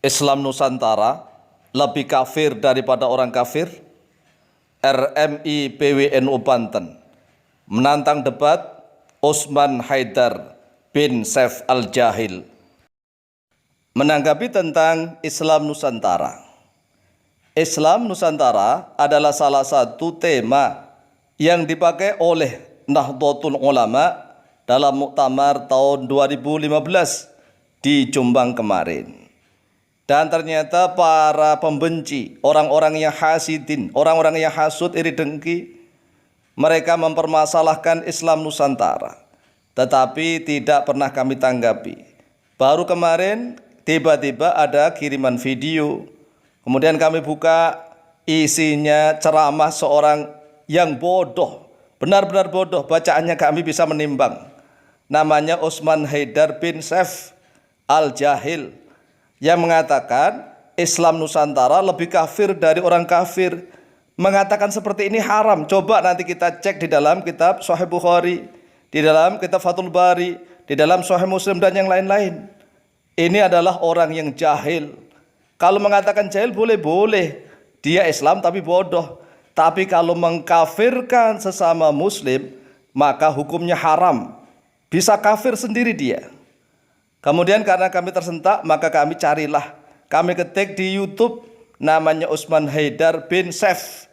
Islam Nusantara lebih kafir daripada orang kafir? RMI PWNU Banten menantang debat Osman Haidar bin Saif Al-Jahil. Menanggapi tentang Islam Nusantara. Islam Nusantara adalah salah satu tema yang dipakai oleh Nahdlatul Ulama dalam muktamar tahun 2015 di Jombang kemarin. Dan ternyata para pembenci, orang-orang yang hasidin, orang-orang yang hasud, iri dengki, mereka mempermasalahkan Islam Nusantara, tetapi tidak pernah kami tanggapi. Baru kemarin tiba-tiba ada kiriman video, kemudian kami buka, isinya ceramah seorang yang bodoh, benar-benar bodoh, bacaannya kami bisa menimbang. Namanya Osman Haidar bin Saif Al-Jahil, yang mengatakan Islam Nusantara lebih kafir dari orang kafir. Mengatakan seperti ini haram. Coba nanti kita cek di dalam kitab Sahih Bukhari, di dalam kitab Fathul Bari, di dalam Sahih Muslim dan yang lain-lain. Ini adalah orang yang jahil. Kalau mengatakan jahil boleh-boleh, dia Islam tapi bodoh. Tapi kalau mengkafirkan sesama muslim, maka hukumnya haram. Bisa kafir sendiri dia. Kemudian karena kami tersentak, maka kami carilah. Kami ketik di YouTube, namanya Osman Haidar bin Saif.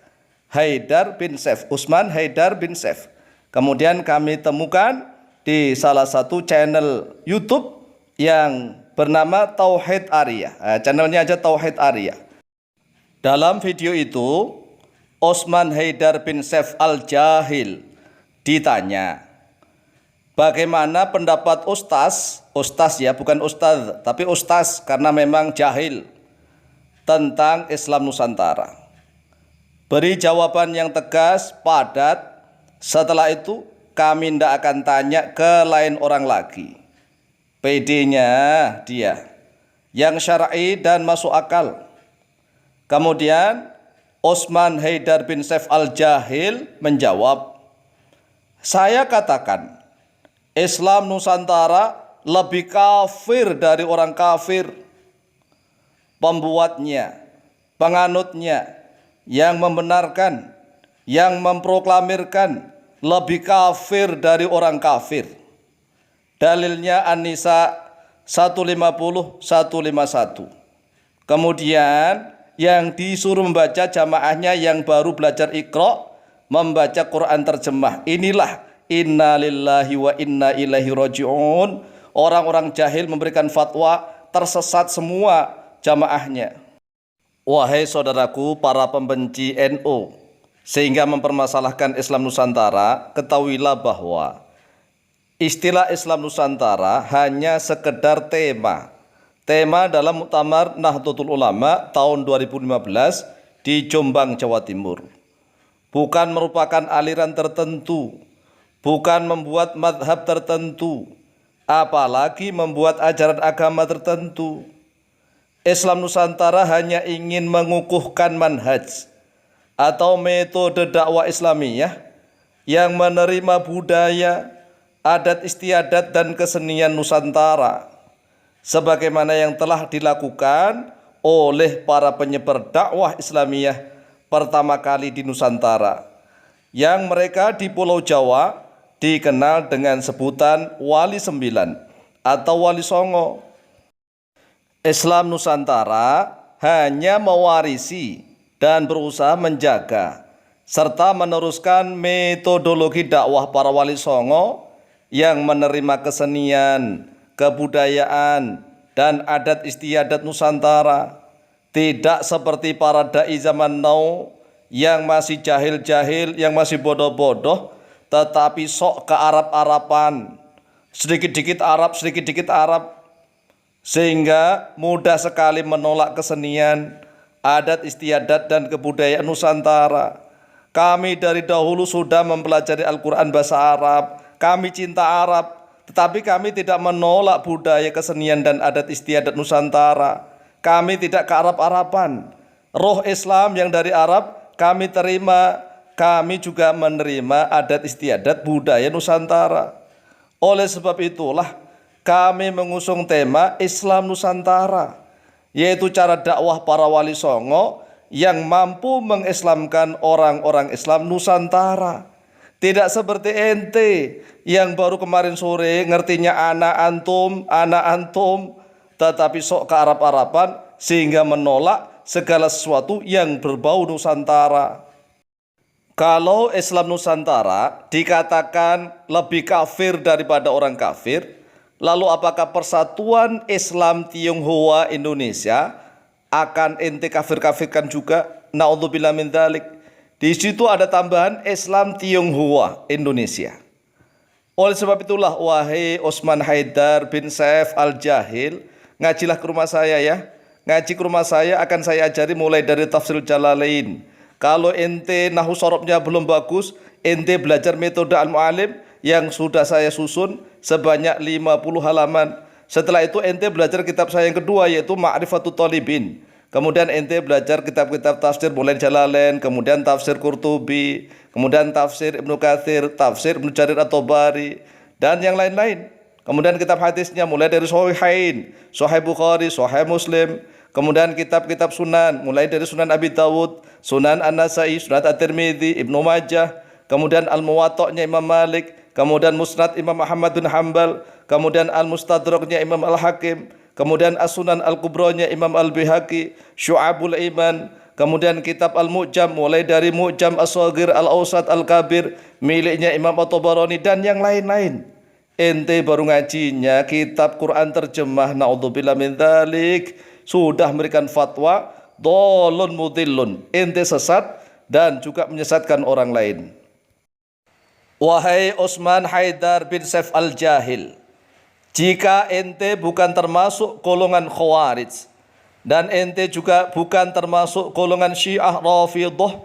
Haidar bin Saif, Osman Haidar bin Saif. Kemudian kami temukan di salah satu channel YouTube yang bernama Tauhid Arya. Channelnya aja Tauhid Arya. Dalam video itu, Osman Haidar bin Saif Al-Jahil ditanya, bagaimana pendapat ustaz ya, bukan ustaz, tapi ustaz karena memang jahil, tentang Islam Nusantara. Beri jawaban yang tegas, padat. Setelah itu kami tidak akan tanya ke lain orang lagi. PD-nya dia yang syar'i dan masuk akal. Kemudian Osman Haidar bin Saif Al-Jahil menjawab, saya katakan Islam Nusantara lebih kafir dari orang kafir. Pembuatnya, penganutnya, yang membenarkan, yang memproklamirkan lebih kafir dari orang kafir. Dalilnya An-Nisa 150, 151. Kemudian yang disuruh membaca jamaahnya yang baru belajar Iqra, membaca Quran terjemah. Inilah inna lillahi wa inna ilaihi raji'un. Orang-orang jahil memberikan fatwa, tersesat semua jamaahnya. Wahai saudaraku para pembenci NU, sehingga mempermasalahkan Islam Nusantara, ketahuilah bahwa istilah Islam Nusantara hanya sekedar tema. Tema dalam muktamar Nahdlatul Ulama tahun 2015 di Jombang, Jawa Timur. Bukan merupakan aliran tertentu, bukan membuat madhab tertentu, apalagi membuat ajaran agama tertentu. Islam Nusantara hanya ingin mengukuhkan manhaj atau metode dakwah Islamiyah yang menerima budaya, adat istiadat dan kesenian Nusantara sebagaimana yang telah dilakukan oleh para penyebar dakwah Islamiyah pertama kali di Nusantara, yang mereka di Pulau Jawa dikenal dengan sebutan Wali Sembilan atau Wali Songo. Islam Nusantara hanya mewarisi dan berusaha menjaga serta meneruskan metodologi dakwah para Wali Songo yang menerima kesenian, kebudayaan, dan adat istiadat Nusantara. Tidak seperti para dai zaman now yang masih jahil-jahil, yang masih bodoh-bodoh, tetapi sok ke Arab-Araban, sedikit-dikit Arab, sedikit-dikit Arab, sehingga mudah sekali menolak kesenian, adat istiadat dan kebudayaan Nusantara. Kami dari dahulu sudah mempelajari Al-Quran bahasa Arab, kami cinta Arab, tetapi kami tidak menolak budaya kesenian dan adat istiadat Nusantara. Kami tidak ke Arab-Araban. Roh Islam yang dari Arab kami terima. Kami juga menerima adat istiadat budaya Nusantara. Oleh sebab itulah kami mengusung tema Islam Nusantara yaitu cara dakwah para wali songo yang mampu mengislamkan orang-orang Islam Nusantara. Tidak seperti ente yang baru kemarin sore ngertinya anak antum, tetapi sok ke Arab-Araban sehingga menolak segala sesuatu yang berbau Nusantara. Kalau Islam Nusantara dikatakan lebih kafir daripada orang kafir, lalu apakah Persatuan Islam Tionghoa Indonesia akan ente kafir-kafirkan juga? Naudzubillah min dzalik. Di situ ada tambahan Islam Tionghoa Indonesia. Oleh sebab itulah, wahai Osman Haidar bin Saif Al-Jahil, ngajilah ke rumah saya ya. Ngaji ke rumah saya akan saya ajari mulai dari tafsir Jalalain. Kalau ente nahwu sorobnya belum bagus, ente belajar metode Al-Mu'alim yang sudah saya susun sebanyak 50 halaman. Setelah itu ente belajar kitab saya yang kedua, yaitu Ma'rifatut Thalibin. Kemudian ente belajar kitab-kitab tafsir mulai Jalalain, kemudian tafsir Qurtubi, kemudian tafsir Ibnu Katsir, tafsir Ibnu Jarir At-Tabari, dan yang lain-lain. Kemudian kitab hadisnya mulai dari Shahihain, Sahih Bukhari, Sahih Muslim. Kemudian kitab-kitab sunan mulai dari Sunan Abi Dawud, Sunan An-Nasai, Sunan At-Tirmidzi, Ibnu Majah. Kemudian Al-Muwatta'nya Imam Malik, kemudian Musnad Imam Ahmad bin Hanbal, kemudian Al-Mustadraknya Imam Al-Hakim, kemudian As-Sunan Al-Kubranya Imam Al-Bihaqi, Syu'abul Iman, kemudian kitab Al-Mu'jam mulai dari Mu'jam As-Shaghir, Al-Awsat, Al-Kabir miliknya Imam At-Tabarani, dan yang lain-lain. Ente baru ngajinya kitab Quran terjemah, naudzubillah min dzalik, sudah memberikan fatwa dhalun mudhillun, ente sesat dan juga menyesatkan orang lain. Wahai Osman Haidar bin Saif Al-Jahil, jika ente bukan termasuk golongan Khawarij dan ente juga bukan termasuk golongan Syiah Rafidhah,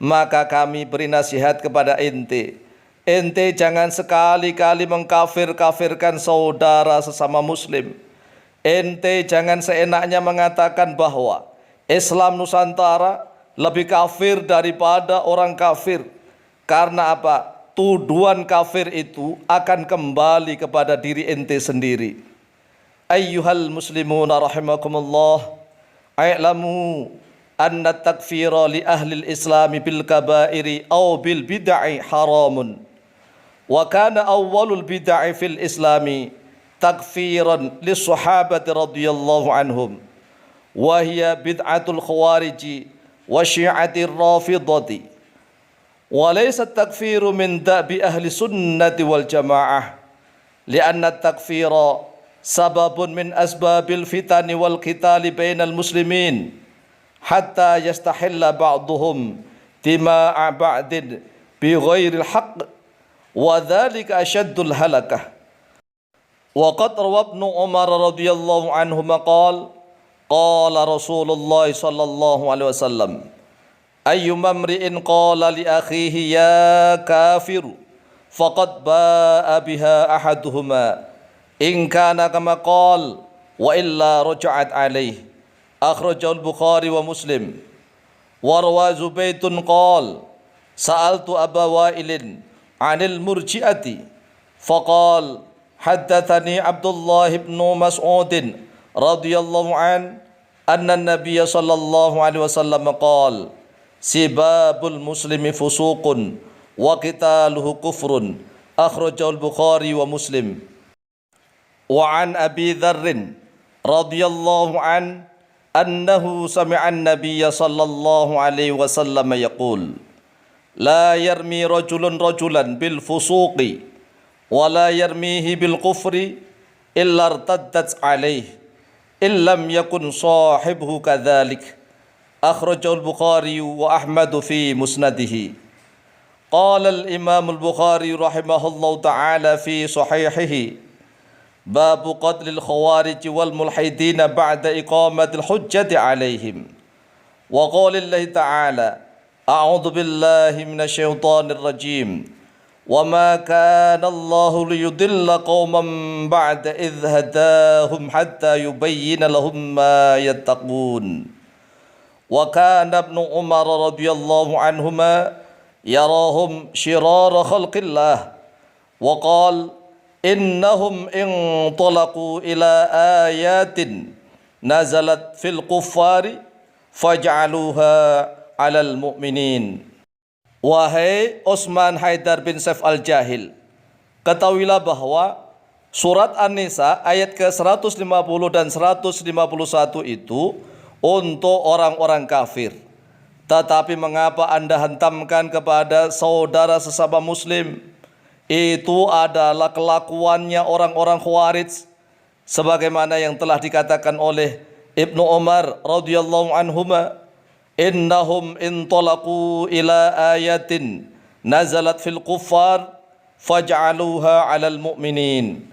maka kami beri nasihat kepada ente. Ente jangan sekali-kali mengkafir-kafirkan saudara sesama muslim. Ente jangan seenaknya mengatakan bahwa Islam Nusantara lebih kafir daripada orang kafir. Karena apa? Tuduhan kafir itu akan kembali kepada diri ente sendiri. Ayyuhal muslimuna rahimakumullah, i'lamu anna takfira li ahli al-islami bil kabairi aw bil bid'ah haramun. Wa kana awwalul bid'ah fil islami takfiran lis sahabati radhiyallahu anhum, wa hiya bid'atul khawariji wa syi'atir rafidati. Wa laysa at-takfiru min da'bi ahli sunnati wal jamaah, li'anna at-takfira sababun min asbabil fitani wal qitali bainal muslimin hatta yastahilla ba'duhum dima'a ba'din bi ghairil haqq, wa dzalika asyaddul halakah. Wa qad rawa Ibnu Umar radhiyallahu anhu qala qala Rasulullah sallallahu alaihi wasallam, ayyuma mri'in qala li akhihi ya kafiru faqad ba'a biha ahaduhuma in kana kama qala wa illa raja'at alaih. Akhrajahu al-Bukhari wa Muslim. Wa rawa Zubaydun qala sa'altu Aba Wa'ilin 'anil murji'ati faqala haddatsani Abdullah bin Mas'ud radhiyallahu an anna an-nabiy sallallahu alaihi wasallam qala sibabul muslimi fusuqun wa qitaluhu kufrun. Akhrajahu al-Bukhari wa Muslim. Wa an Abi Dzarr radhiyallahu an annahu sami'a an-nabiy sallallahu alaihi wasallam yaqul la yarmi rajulun rajulan bil fusuqi wa la yarmihi bil kufri illa irtaddat alaihi illam yakun sahibuhu kadzalik. Akhrajahu al-Bukhari wa Ahmad fi musnadihi. Qala al-Imam al-Bukhari rahimahullahu ta'ala fi sahihihi babu qatlil khawarij wal mulhidina ba'da iqamatil hujjati alaihim. Wa qala lillahi ta'ala a'udzu billahi minasy syaithanir rajim. Wa ma kana Allahu liyudilla qauman ba'da idh hadahum hatta yubayyana lahum ma yattaqun. Wa kana Ibnu Umar radhiyallahu anhuma yarahum shirara khalqillah wa qala innahum intalaqu ila ayatin nazalat fil kuffari faj'aluha 'alal mu'minin. Wahai Utsman Haidar bin Saif al-Jahil, ketahuilah bahwa surat An-Nisa ayat ke-150 dan 151 itu untuk orang-orang kafir. Tetapi mengapa Anda hentamkan kepada saudara sesama muslim? Itu adalah kelakuannya orang-orang Khawarij, sebagaimana yang telah dikatakan oleh Ibnu Umar radhiyallahu anhuma, innahum intalaqu ila ayatin nazalat fil kuffar faj'aluha 'alal mu'minin.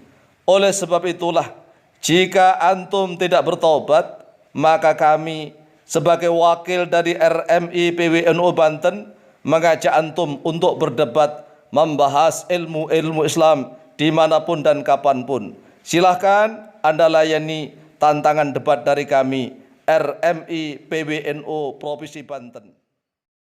Oleh sebab itulah, jika antum tidak bertaubat, maka kami sebagai wakil dari RMI PWNU Banten mengajak antum untuk berdebat, membahas ilmu-ilmu Islam dimanapun dan kapanpun. Silahkan Anda layani tantangan debat dari kami, RMI PWNU Provinsi Banten.